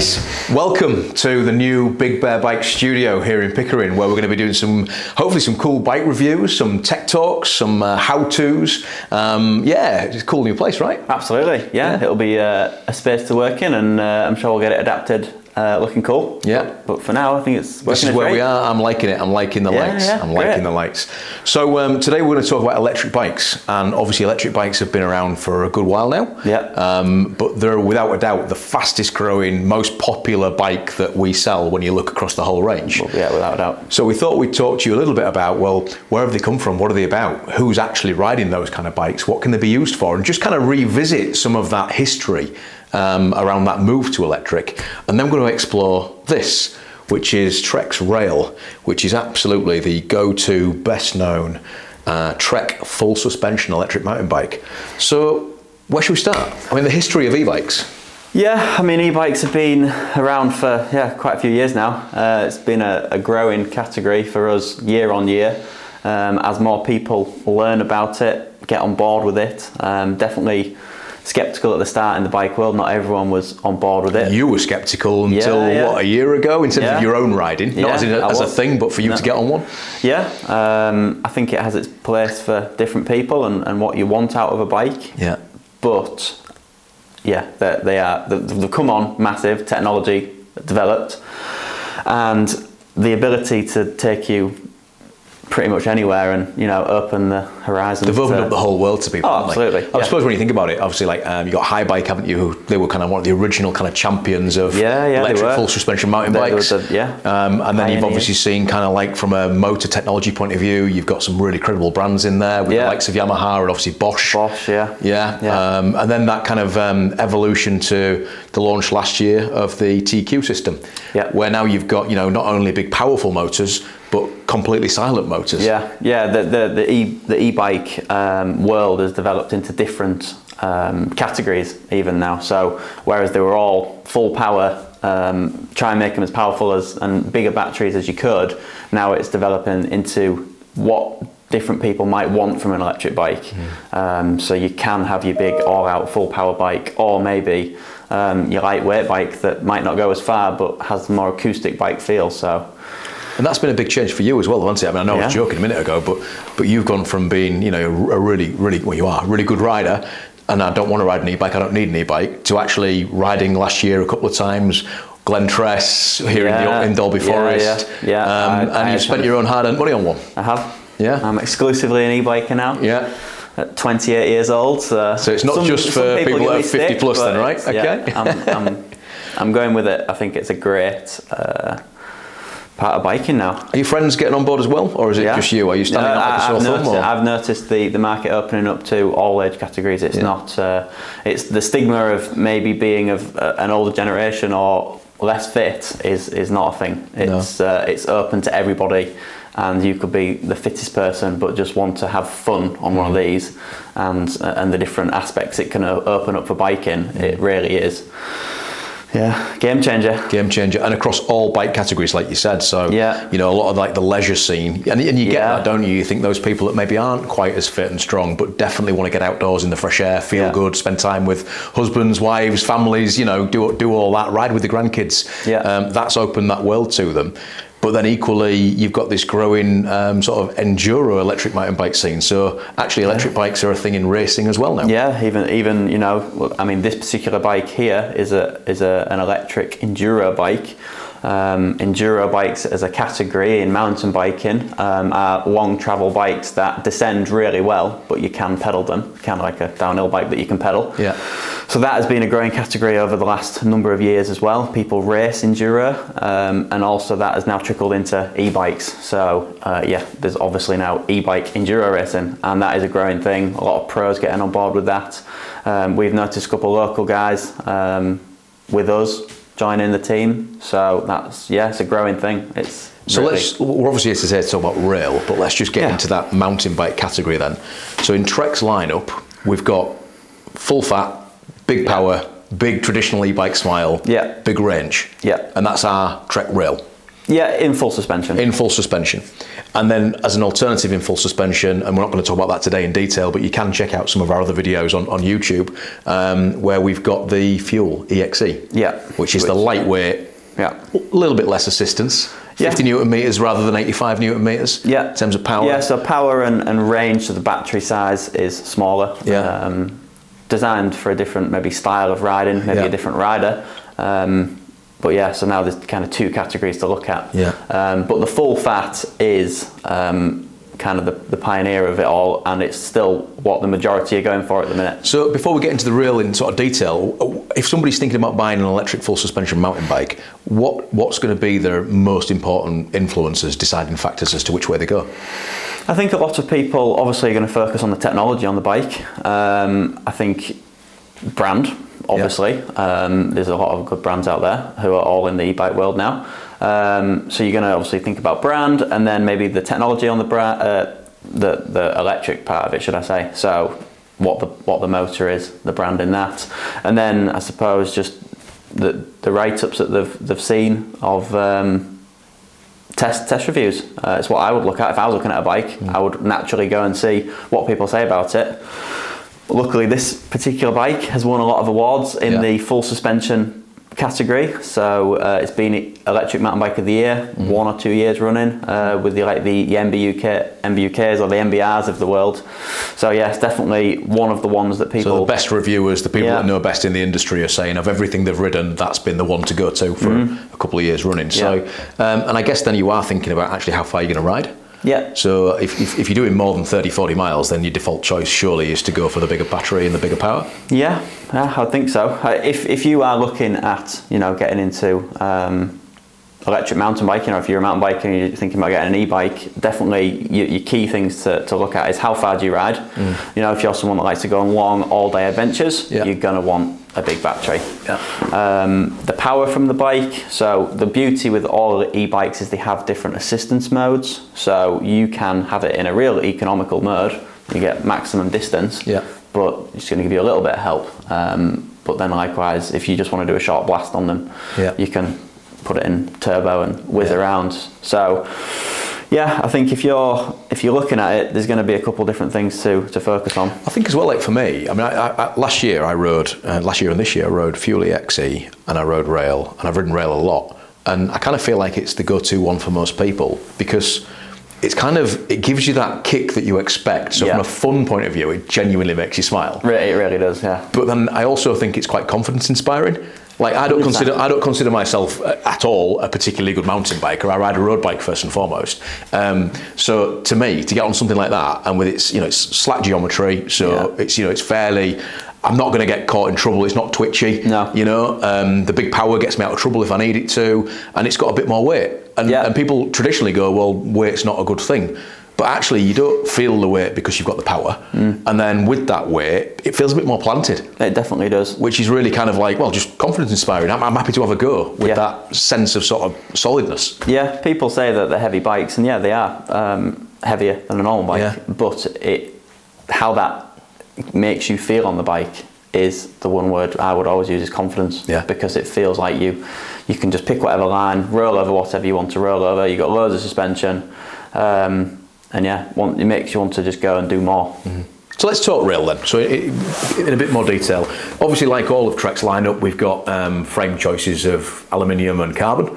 guys, welcome to the new Big Bear Bike studio here in Pickering, where we're going to be doing hopefully some cool bike reviews, some tech talks, some how-tos. Yeah, it's a cool new place, right? Absolutely, yeah. It'll be a space to work in, and I'm sure we'll get it adapted. Looking cool. Yeah. But for now, I think it's working. This is where we are. I'm liking it. I'm liking the lights. Yeah, I'm liking the lights. So today we're going to talk about electric bikes, and obviously electric bikes have been around for a good while now. Yeah. But they're without a doubt the fastest growing, most popular bike that we sell when you look across the whole range. Well, yeah, without a doubt. So we thought we'd talk to you a little bit about, well, where have they come from? What are they about? Who's actually riding those kind of bikes? What can they be used for? And just kind of revisit some of that history around that move to electric. And then we're going to explore this, which is Trek's Rail, which is absolutely the go-to, best known Trek full suspension electric mountain bike. So where should we start? I mean, the history of e-bikes. Yeah, I mean, e-bikes have been around for quite a few years now. It's been a growing category for us year on year. As more people learn about it, get on board with it, definitely skeptical at the start in the bike world. Not everyone was on board with it. You were skeptical until what, a year ago, in terms of your own riding, not as a thing, but for you to get on one. Yeah, I think it has its place for different people and what you want out of a bike. Yeah, but yeah, they've come on massive, technology developed, and the ability to take you pretty much anywhere and, you know, open the horizon. They've opened up the whole world to people. Oh, absolutely. I suppose when you think about it, obviously, like you got High Bike, haven't you? They were kind of one of the original kind of champions of electric full suspension mountain bikes. And then you've obviously seen kind of like from a motor technology point of view, you've got some really credible brands in there with the likes of Yamaha and obviously Bosch. And then that kind of evolution to the launch last year of the TQ system, where now you've got, you know, not only big powerful motors, but completely silent motors. The e-bike world has developed into different categories even now. So whereas they were all full power, try and make them as powerful and bigger batteries as you could, now it's developing into what different people might want from an electric bike. So you can have your big all-out full power bike, or maybe your lightweight bike that might not go as far but has a more acoustic bike feel. And that's been a big change for you as well, hasn't it? I mean, I know I was joking a minute ago, but you've gone from being, you know, a really good rider, and I don't want to ride an e-bike, I don't need an e-bike, to actually riding last year a couple of times, Glen Tress, here in Dolby Forest, and you've spent your own hard-earned money on one. I have. Yeah. I'm exclusively an e-biker now. Yeah. At 28 years old. So it's not just for people that are 50 plus then, right? Okay. Yeah, I'm going with it. I think it's a great part of biking now. Are your friends getting on board as well, or is it just you? Are you standing up at the sore thumb? I've noticed the market opening up to all age categories. It's not. It's the stigma of maybe being of an older generation or less fit is not a thing. It's open to everybody, and you could be the fittest person but just want to have fun on one of these, and the different aspects it can open up for biking. It really is. Yeah, game changer. Game changer, and across all bike categories, like you said. So, you know, a lot of like the leisure scene, and you get that, don't you? You think those people that maybe aren't quite as fit and strong, but definitely want to get outdoors in the fresh air, feel good, spend time with husbands, wives, families, you know, do all that, ride with the grandkids. That's opened that world to them. But then equally, you've got this growing sort of enduro electric mountain bike scene. So actually, electric bikes are a thing in racing as well now. Yeah, even you know, I mean, this particular bike here is an electric enduro bike. Enduro bikes as a category in mountain biking are long travel bikes that descend really well, but you can pedal them, kind of like a downhill bike that you can pedal. So that has been a growing category over the last number of years as well. People race enduro, and also that has now trickled into e-bikes. So there's obviously now e-bike enduro racing, and that is a growing thing. A lot of pros getting on board with that. We've noticed a couple of local guys with us joining the team, so that's it's a growing thing. We're obviously here to talk about rail, but let's just get into that mountain bike category then. So in Trek's lineup, we've got full fat, big power, big traditional e-bike smile, big range, and that's our Trek Rail. Yeah, in full suspension. In full suspension. And then as an alternative in full suspension, and we're not going to talk about that today in detail, but you can check out some of our other videos on YouTube where we've got the Fuel EXE, which is the lightweight, a little bit less assistance, 50 Newton meters rather than 85 Newton meters in terms of power. Yeah, so power and range, so the battery size is smaller. Designed for a different maybe style of riding, maybe a different rider. But yeah, so now there's kind of two categories to look at. But the full fat is kind of the pioneer of it all, and it's still what the majority are going for at the minute. So before we get into the real in sort of detail, if somebody's thinking about buying an electric full suspension mountain bike, what's going to be their most important influences, deciding factors as to which way they go? I think a lot of people obviously are going to focus on the technology on the bike. I think brand, obviously. There's a lot of good brands out there who are all in the e-bike world now. So you're going to obviously think about brand, and then maybe the technology on the brand, the electric part of it, should I say. So what the motor is, the brand in that. And then I suppose just the write-ups that they've seen of test reviews. It's what I would look at if I was looking at a bike. I would naturally go and see what people say about it. Luckily, this particular bike has won a lot of awards in the full suspension category. So it's been Electric Mountain Bike of the Year 1 or 2 years running with the MBUKs or the MBRs of the world. So yeah, it's definitely one of the ones that people... So the best reviewers, the people that know best in the industry, are saying of everything they've ridden, that's been the one to go to for a couple of years running. So, and I guess then you are thinking about actually how far you're going to ride. Yeah. So if you're doing more than 30-40 miles, then your default choice surely is to go for the bigger battery and the bigger power. Yeah, I think so. If you are looking at getting into electric mountain biking, or if you're a mountain biker and you're thinking about getting an e-bike, definitely your key things to look at is how far do you ride. If you're someone that likes to go on long all-day adventures, you're going to want a big battery. The power from the bike, so the beauty with all the e-bikes is they have different assistance modes, so you can have it in a real economical mode, you get maximum distance, but it's going to give you a little bit of help. But then likewise, if you just want to do a short blast on them, you can put it in turbo and whiz around. So yeah, I think if you're looking at it, there's going to be a couple different things to focus on. I think as well, like for me, I mean, last year and this year I rode Fuel EXE and I rode rail, and I've ridden rail a lot, and I kind of feel like it's the go-to one for most people because it gives you that kick that you expect. So from a fun point of view, it genuinely makes you smile. It really does, yeah. But then I also think it's quite confidence inspiring. Like I don't consider myself at all a particularly good mountain biker. I ride a road bike first and foremost. So to me, to get on something like that, and with its it's slack geometry, so it's fairly. I'm not going to get caught in trouble. It's not twitchy. No. The big power gets me out of trouble if I need it to, and it's got a bit more weight. And people traditionally go, well, weight's not a good thing. But actually, you don't feel the weight because you've got the power. And then with that weight, it feels a bit more planted. It definitely does. Which is really kind of like, well, just confidence inspiring. I'm happy to have a go with that sense of sort of solidness. Yeah, people say that they're heavy bikes, and they are heavier than a normal bike. But how that makes you feel on the bike is the one word I would always use, is confidence. Because it feels like you can just pick whatever line, roll over whatever you want to roll over. You've got loads of suspension. And it makes you want to just go and do more. So let's talk rail then. So in a bit more detail, obviously like all of Trek's lineup, we've got frame choices of aluminium and carbon.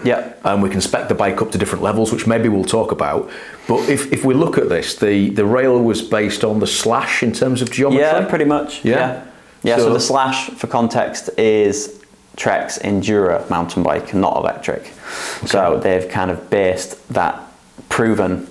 And we can spec the bike up to different levels, which maybe we'll talk about. But if we look at this, the rail was based on the slash in terms of geometry? Yeah, pretty much. So the slash, for context, is Trek's Enduro mountain bike, not electric. So they've kind of based that proven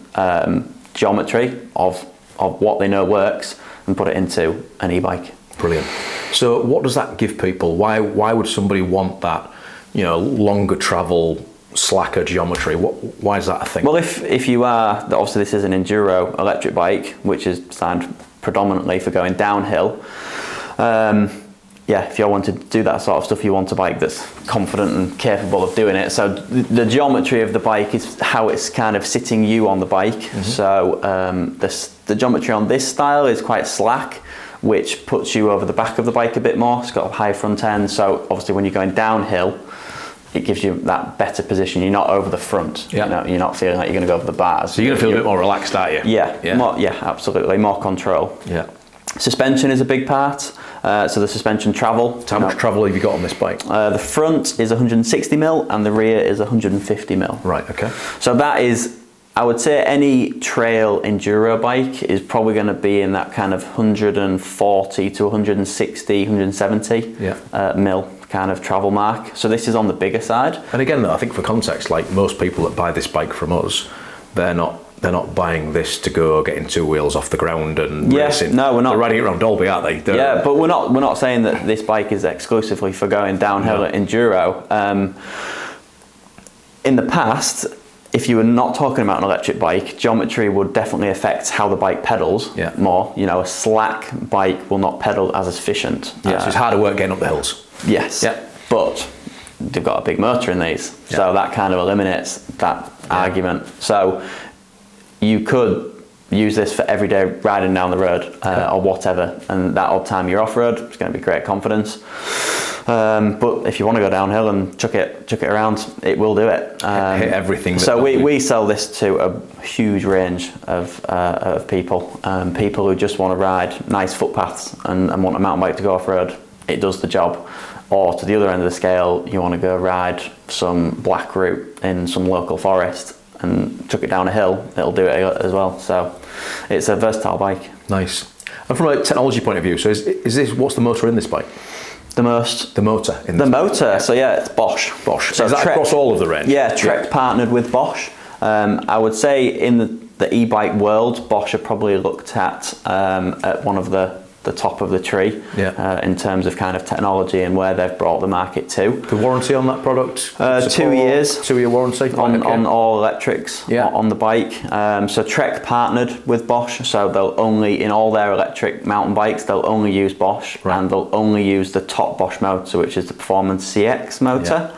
geometry of what they know works and put it into an e-bike. Brilliant. So what does that give people? Why would somebody want that, longer travel, slacker geometry? Why is that a thing? Well, if you are, obviously this is an enduro electric bike, which is designed predominantly for going downhill. If you want to do that sort of stuff, you want a bike that's confident and capable of doing it. So the geometry of the bike is how it's kind of sitting you on the bike. So the geometry on this style is quite slack, which puts you over the back of the bike a bit more. It's got a high front end, so obviously when you're going downhill, it gives you that better position. You're not over the front. Yeah. You know, you're not feeling like you're going to go over the bars. So you're going to feel a bit more relaxed, aren't you? Yeah. Yeah. Absolutely. More control. Yeah. Suspension is a big part. So the suspension travel. How much travel have you got on this bike? The front is 160 mil and the rear is 150 mil. Right. Okay. So that is, I would say, any trail enduro bike is probably going to be in that kind of 140 to 160, 170 mil kind of travel mark. So this is on the bigger side. And again, though, I think for context, like most people that buy this bike from us, they're not buying this to go getting two wheels off the ground and racing. No, we're not. They're riding it around Dolby, aren't they? Yeah, but we're not saying that this bike is exclusively for going downhill at enduro. In the past, if you were not talking about an electric bike, geometry would definitely affect how the bike pedals more. You know, a slack bike will not pedal as efficient. Yeah, so it's harder work getting up the hills. Yes. Yeah. But they've got a big motor in these, so that kind of eliminates that argument. So you could use this for everyday riding down the road or whatever, and that odd time you're off road, it's going to be great confidence. But if you want to go downhill and chuck it around, it will do it. Hit everything. So we sell this to a huge range of people. People who just want to ride nice footpaths and want a mountain bike to go off road. It does the job. Or to the other end of the scale, you want to go ride some black route in some local forest and chuck it down a hill, it'll do it as well. So it's a versatile bike. Nice. And from a technology point of view, so is this, what's the motor in this bike? The motor in the motor. So yeah, it's Bosch. So is that across all of the range? Yeah, Trek partnered with Bosch. I would say in the e-bike world, Bosch are probably looked at one of the top of the tree in terms of kind of technology and where they've brought the market to. The warranty on that product? 2 years. 2-year warranty? On all electrics on the bike. So Trek partnered with Bosch, so they'll only, in all their electric mountain bikes, they'll only use Bosch, and they'll only use the top Bosch motor, which is the Performance CX motor.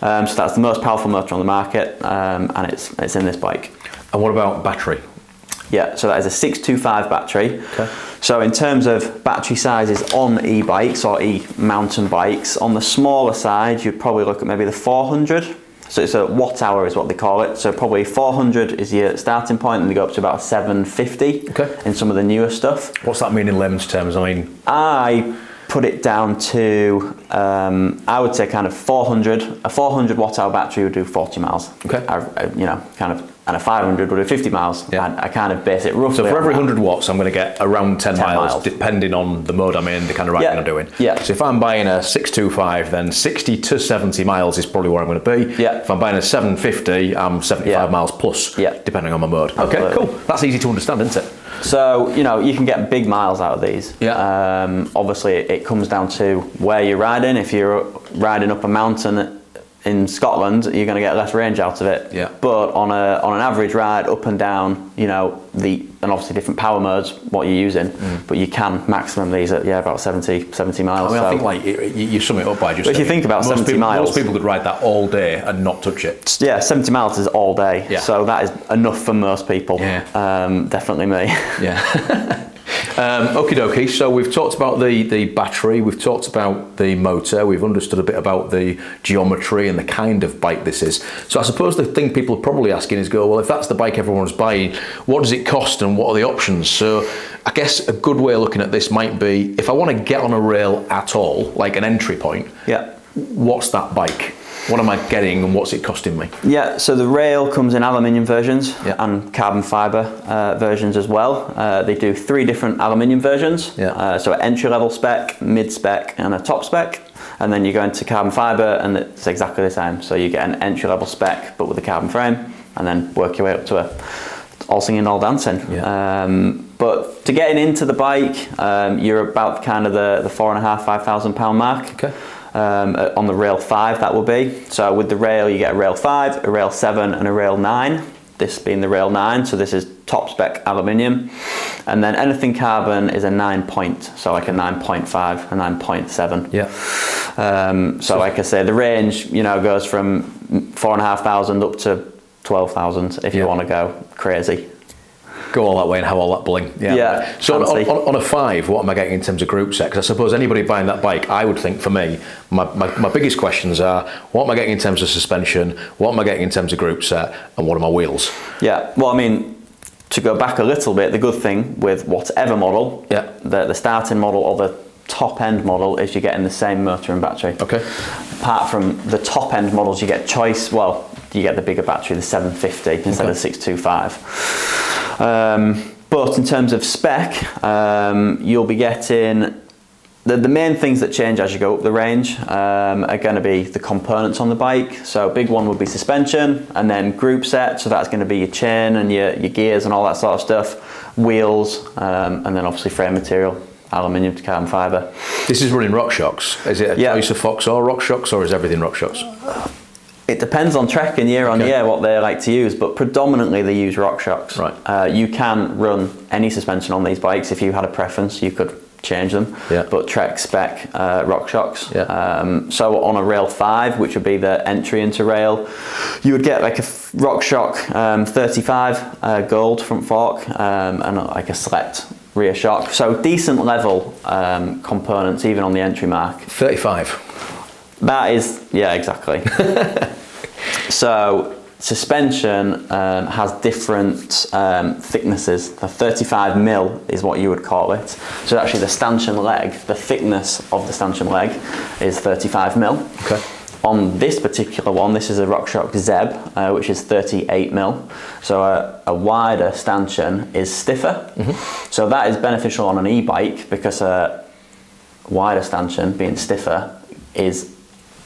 So that's the most powerful motor on the market, and it's in this bike. And what about battery? Yeah, so that is a 625 battery. Okay. So in terms of battery sizes on e-bikes or e-mountain bikes, on the smaller side, you'd probably look at maybe the 400. So it's a watt hour is what they call it. So probably 400 is your starting point, and they go up to about 750 in some of the newer stuff. What's that mean in layman's terms? I put it down to, I would say kind of 400. A 400 watt hour battery would do 40 miles. Okay. You know, kind of. And a 500 would do 50 miles. Yeah. I kind of base it roughly. So for every 100 watts, I'm going to get around 10 miles, depending on the mode I'm in, the kind of riding I'm doing. Yeah. So if I'm buying a 625, then 60 to 70 miles is probably where I'm going to be. Yeah. If I'm buying a 750, I'm 75 miles plus, depending on my mode. Absolutely. Okay, cool. That's easy to understand, isn't it? So, you know, you can get big miles out of these. Yeah. Obviously, it comes down to where you're riding. If you're riding up a mountain in Scotland, you're going to get less range out of it. Yeah. But on an average ride up and down, you know, and obviously different power modes, what you're using, but you can maximum these at about 70 miles. I mean, I think like you sum it up by just. But if you think about 70 miles, most people could ride that all day and not touch it. Yeah, 70 miles is all day. Yeah. So that is enough for most people. Yeah. Definitely me. Yeah. Okie dokie, so we've talked about the battery, we've talked about the motor, we've understood a bit about the geometry and the kind of bike this is. So I suppose the thing people are probably asking is, well, if that's the bike everyone's buying, what does it cost and what are the options? So I guess a good way of looking at this might be, if I want to get on a rail at all, like an entry point, what's that bike? What am I getting and what's it costing me? Yeah, so the rail comes in aluminium versions and carbon fibre versions as well. They do 3 different aluminium versions. So an entry level spec, mid spec and a top spec. And then you go into carbon fibre and it's exactly the same. So you get an entry level spec but with a carbon frame, and then work your way up to a all singing, all dancing. But to getting into the bike, you're about kind of the £4,500–5,000 mark. Okay. On the rail 5 that will be. So with the rail you get a rail 5, a rail 7 and a rail 9. This being the rail 9, so this is top spec aluminium. And then anything carbon is a 9 point, so like a 9.5, a 9.7. Yeah. So like I say, the range, you know, goes from 4,500 up to 12,000 if you want to go crazy. go all that way and have all that bling. Yeah. So on a 5, what am I getting in terms of group set? Because I suppose anybody buying that bike, I would think for me, my biggest questions are, what am I getting in terms of suspension? What am I getting in terms of group set? And what are my wheels? Yeah, well, I mean, to go back a little bit, the good thing with whatever model, the starting model or the top end model, is you're getting the same motor and battery. Okay. Apart from the top end models, you get choice, well, you get the bigger battery, the 750 instead of the 625. But in terms of spec, you'll be getting, the main things that change as you go up the range are going to be the components on the bike. So big one would be suspension, and then group set, so that's going to be your chain and your gears and all that sort of stuff, wheels, and then obviously frame material, aluminium to carbon fibre. This is running RockShox. Is it a choice of Fox or RockShox, or is everything RockShox? It depends on Trek and year on year what they like to use, but predominantly they use RockShox. Right. You can run any suspension on these bikes. If you had a preference, you could change them. But Trek spec RockShox. So on a rail 5, which would be the entry into rail, you would get like a RockShox 35 gold front fork and like a select rear shock. So decent level components even on the entry mark. 35. That is, yeah, exactly. So suspension has different thicknesses. The 35mm is what you would call it. So actually the stanchion leg, the thickness of the stanchion leg is 35mm. Okay. On this particular one, this is a RockShox Zeb, which is 38mm. So a wider stanchion is stiffer. So that is beneficial on an e-bike because a wider stanchion being stiffer is,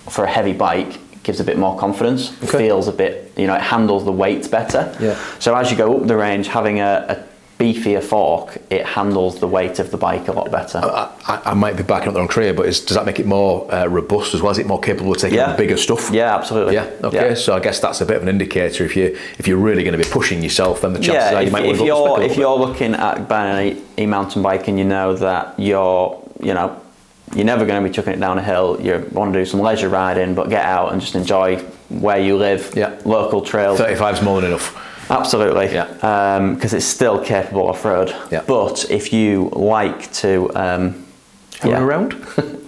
for a heavy bike, gives a bit more confidence. Feels a bit, you know, it handles the weight better. So as you go up the range, having a beefier fork, it handles the weight of the bike a lot better. I might be backing up the wrong career, but does that make it more robust as well? Is it more capable of taking on bigger stuff? Yeah, absolutely. Yeah. Okay. So I guess that's a bit of an indicator. If you're really going to be pushing yourself, then the chances are you might want to go up the spec a little bit. If you're looking at buying an e-mountain bike and you know that you're never going to be chucking it down a hill, you want to do some leisure riding, but get out and just enjoy where you live, local trails. 35 is more than enough. Absolutely, because it's still capable off-road. But if you like to hoon around,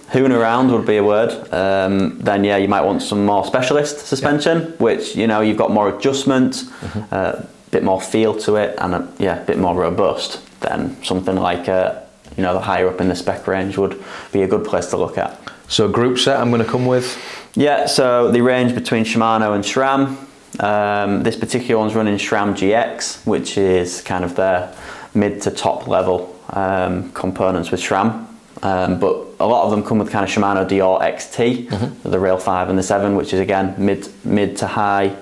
hoon around would be a word. Then you might want some more specialist suspension, which you've got more adjustment, a bit more feel to it, and a bit more robust than something like the higher up in the spec range would be a good place to look at. So group set I'm going to come with? Yeah, so the range between Shimano and SRAM. This particular one's running SRAM GX, which is kind of their mid to top level components with SRAM. But a lot of them come with kind of Shimano Dior XT, the Rail 5 and the 7, which is again mid to high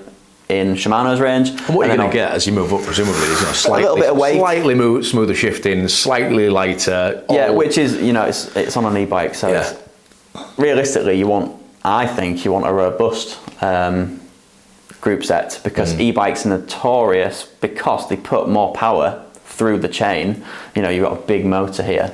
in Shimano's range. And what you're going to get as you move up, presumably, is a little bit of weight, slightly smoother shifting, slightly lighter. Which is it's on an e-bike, so it's, realistically, I think you want a robust group set, because e-bikes are notorious because they put more power through the chain. You've got a big motor here.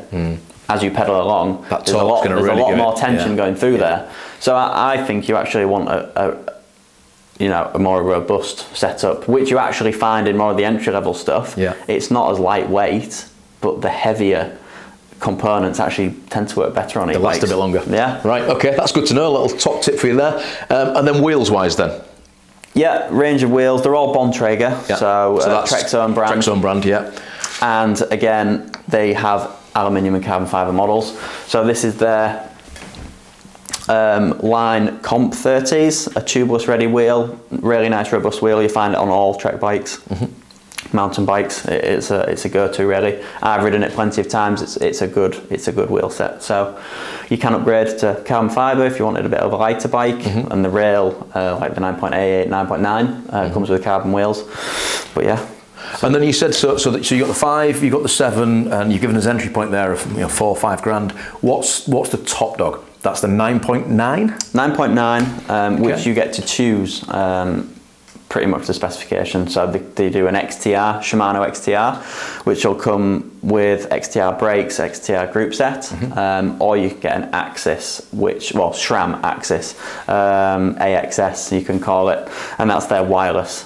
As you pedal along, there's a lot more tension going through there. So I think you actually want a more robust setup, which you actually find in more of the entry-level stuff. It's not as lightweight, but the heavier components actually tend to work better on it. They last a bit longer. Right, okay, that's good to know. A little top tip for you there. And then wheels-wise then? Range of wheels. They're all Bontrager, so that's Trek's own brand. Trek's own brand, And again, they have aluminium and carbon fibre models. So this is their line Comp 30s, a tubeless ready wheel, really nice robust wheel. You find it on all Trek bikes, mountain bikes. It's a go-to really. I've ridden it plenty of times. It's a good wheel set. So you can upgrade to carbon fibre if you wanted a bit of a lighter bike, and the rail like the 9.88, 9.9 comes with carbon wheels. But yeah. And then you said so you got the 5, you got the 7, and you've given us entry point there of 4 or 5 grand. What's the top dog? That's the 9.9? 9.9, which you get to choose pretty much the specification. So they do an XTR, Shimano XTR, which will come with XTR brakes, XTR group set, or you can get an Axis, SRAM Axis, AXS you can call it, and that's their wireless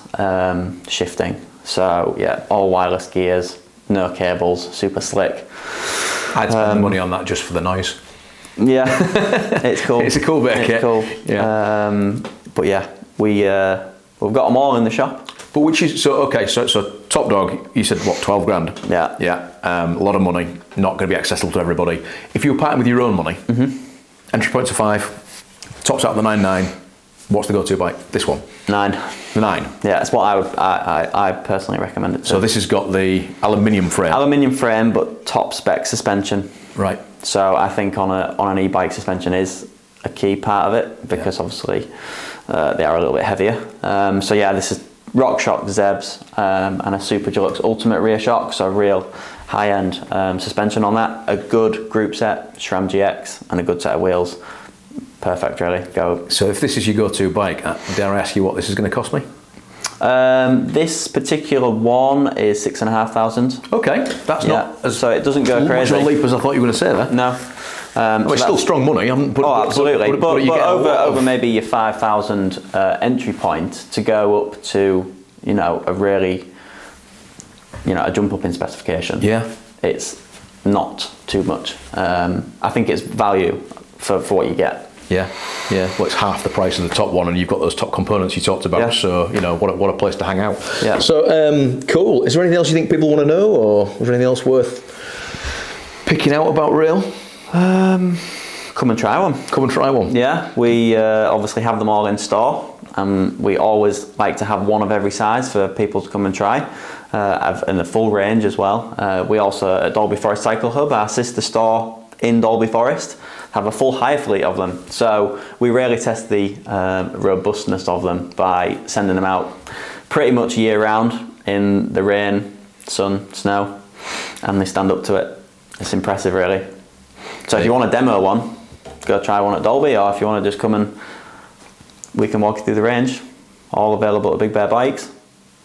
shifting. So yeah, all wireless gears, no cables, super slick. I'd spend the money on that just for the noise. Yeah, it's cool. It's a cool bit of kit. Cool. Yeah. But yeah, we've got them all in the shop. But which is, so okay, so Top Dog, you said what, 12 grand? Yeah. Yeah, a lot of money, not going to be accessible to everybody. If you were parting with your own money, entry points are 5, tops out the 9.9, what's the go-to bike? This one? 9. 9? Yeah, it's what I personally recommend it to. So this has got the aluminium frame? Aluminium frame, but top spec suspension. Right. So I think on an e-bike, suspension is a key part of it, because obviously they are a little bit heavier. So yeah, this is RockShox Zebs and a Super Deluxe Ultimate rear shock, so real high-end suspension on that. A good group set, SRAM GX, and a good set of wheels. Perfect, really. Go. So if this is your go-to bike, dare I ask you what this is going to cost me? This particular one is 6,500. Okay, that's not as so it doesn't go crazy. Much of a leap as I thought you were going to say there. No. Well, it's still strong money. Absolutely. But over maybe your 5,000 entry point to go up to, you know, a really, you know, a jump up in specification. Yeah. It's not too much. I think it's value for what you get. Yeah, yeah. Well, it's half the price of the top one, and you've got those top components you talked about. Yeah. So you know, what a place to hang out. Yeah. So cool. Is there anything else you think people want to know, or is there anything else worth picking out about rail? Come and try one. Come and try one. Yeah, we obviously have them all in store, and we always like to have one of every size for people to come and try, in the full range as well. We also, at Dalby Forest Cycle Hub, our sister store in Dalby Forest, have a full hire fleet of them. So we really test the robustness of them by sending them out pretty much year round in the rain, sun, snow, and they stand up to it. It's impressive, really. So if you want to demo one, go try one at Dalby, or if you want to just come and we can walk you through the range, all available at Big Bear Bikes.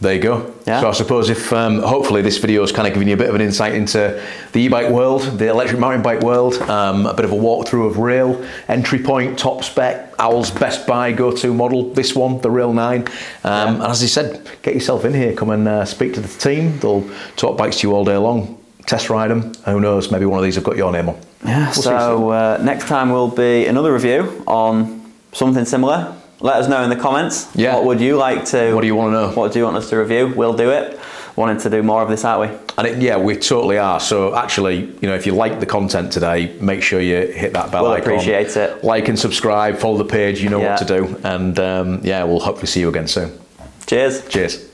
There you go. Yeah. So I suppose if hopefully this video is kind of giving you a bit of an insight into the e-bike world, the electric mountain bike world, a bit of a walkthrough of rail, entry point, top spec, Owl's best buy go-to model, this one, the Rail 9. And as I said, get yourself in here, come and speak to the team. They'll talk bikes to you all day long, test ride them. Who knows, maybe one of these have got your name on. Yeah, we'll so next time will be another review on something similar. Let us know in the comments. Yeah. What would you like to? What do you want to know? What do you want us to review? We'll do it. Wanting to do more of this, aren't we? And yeah, we totally are. So actually, you know, if you like the content today, make sure you hit that bell icon. We'll appreciate it. Like and subscribe, follow the page, you know what to do. And yeah, we'll hopefully see you again soon. Cheers. Cheers.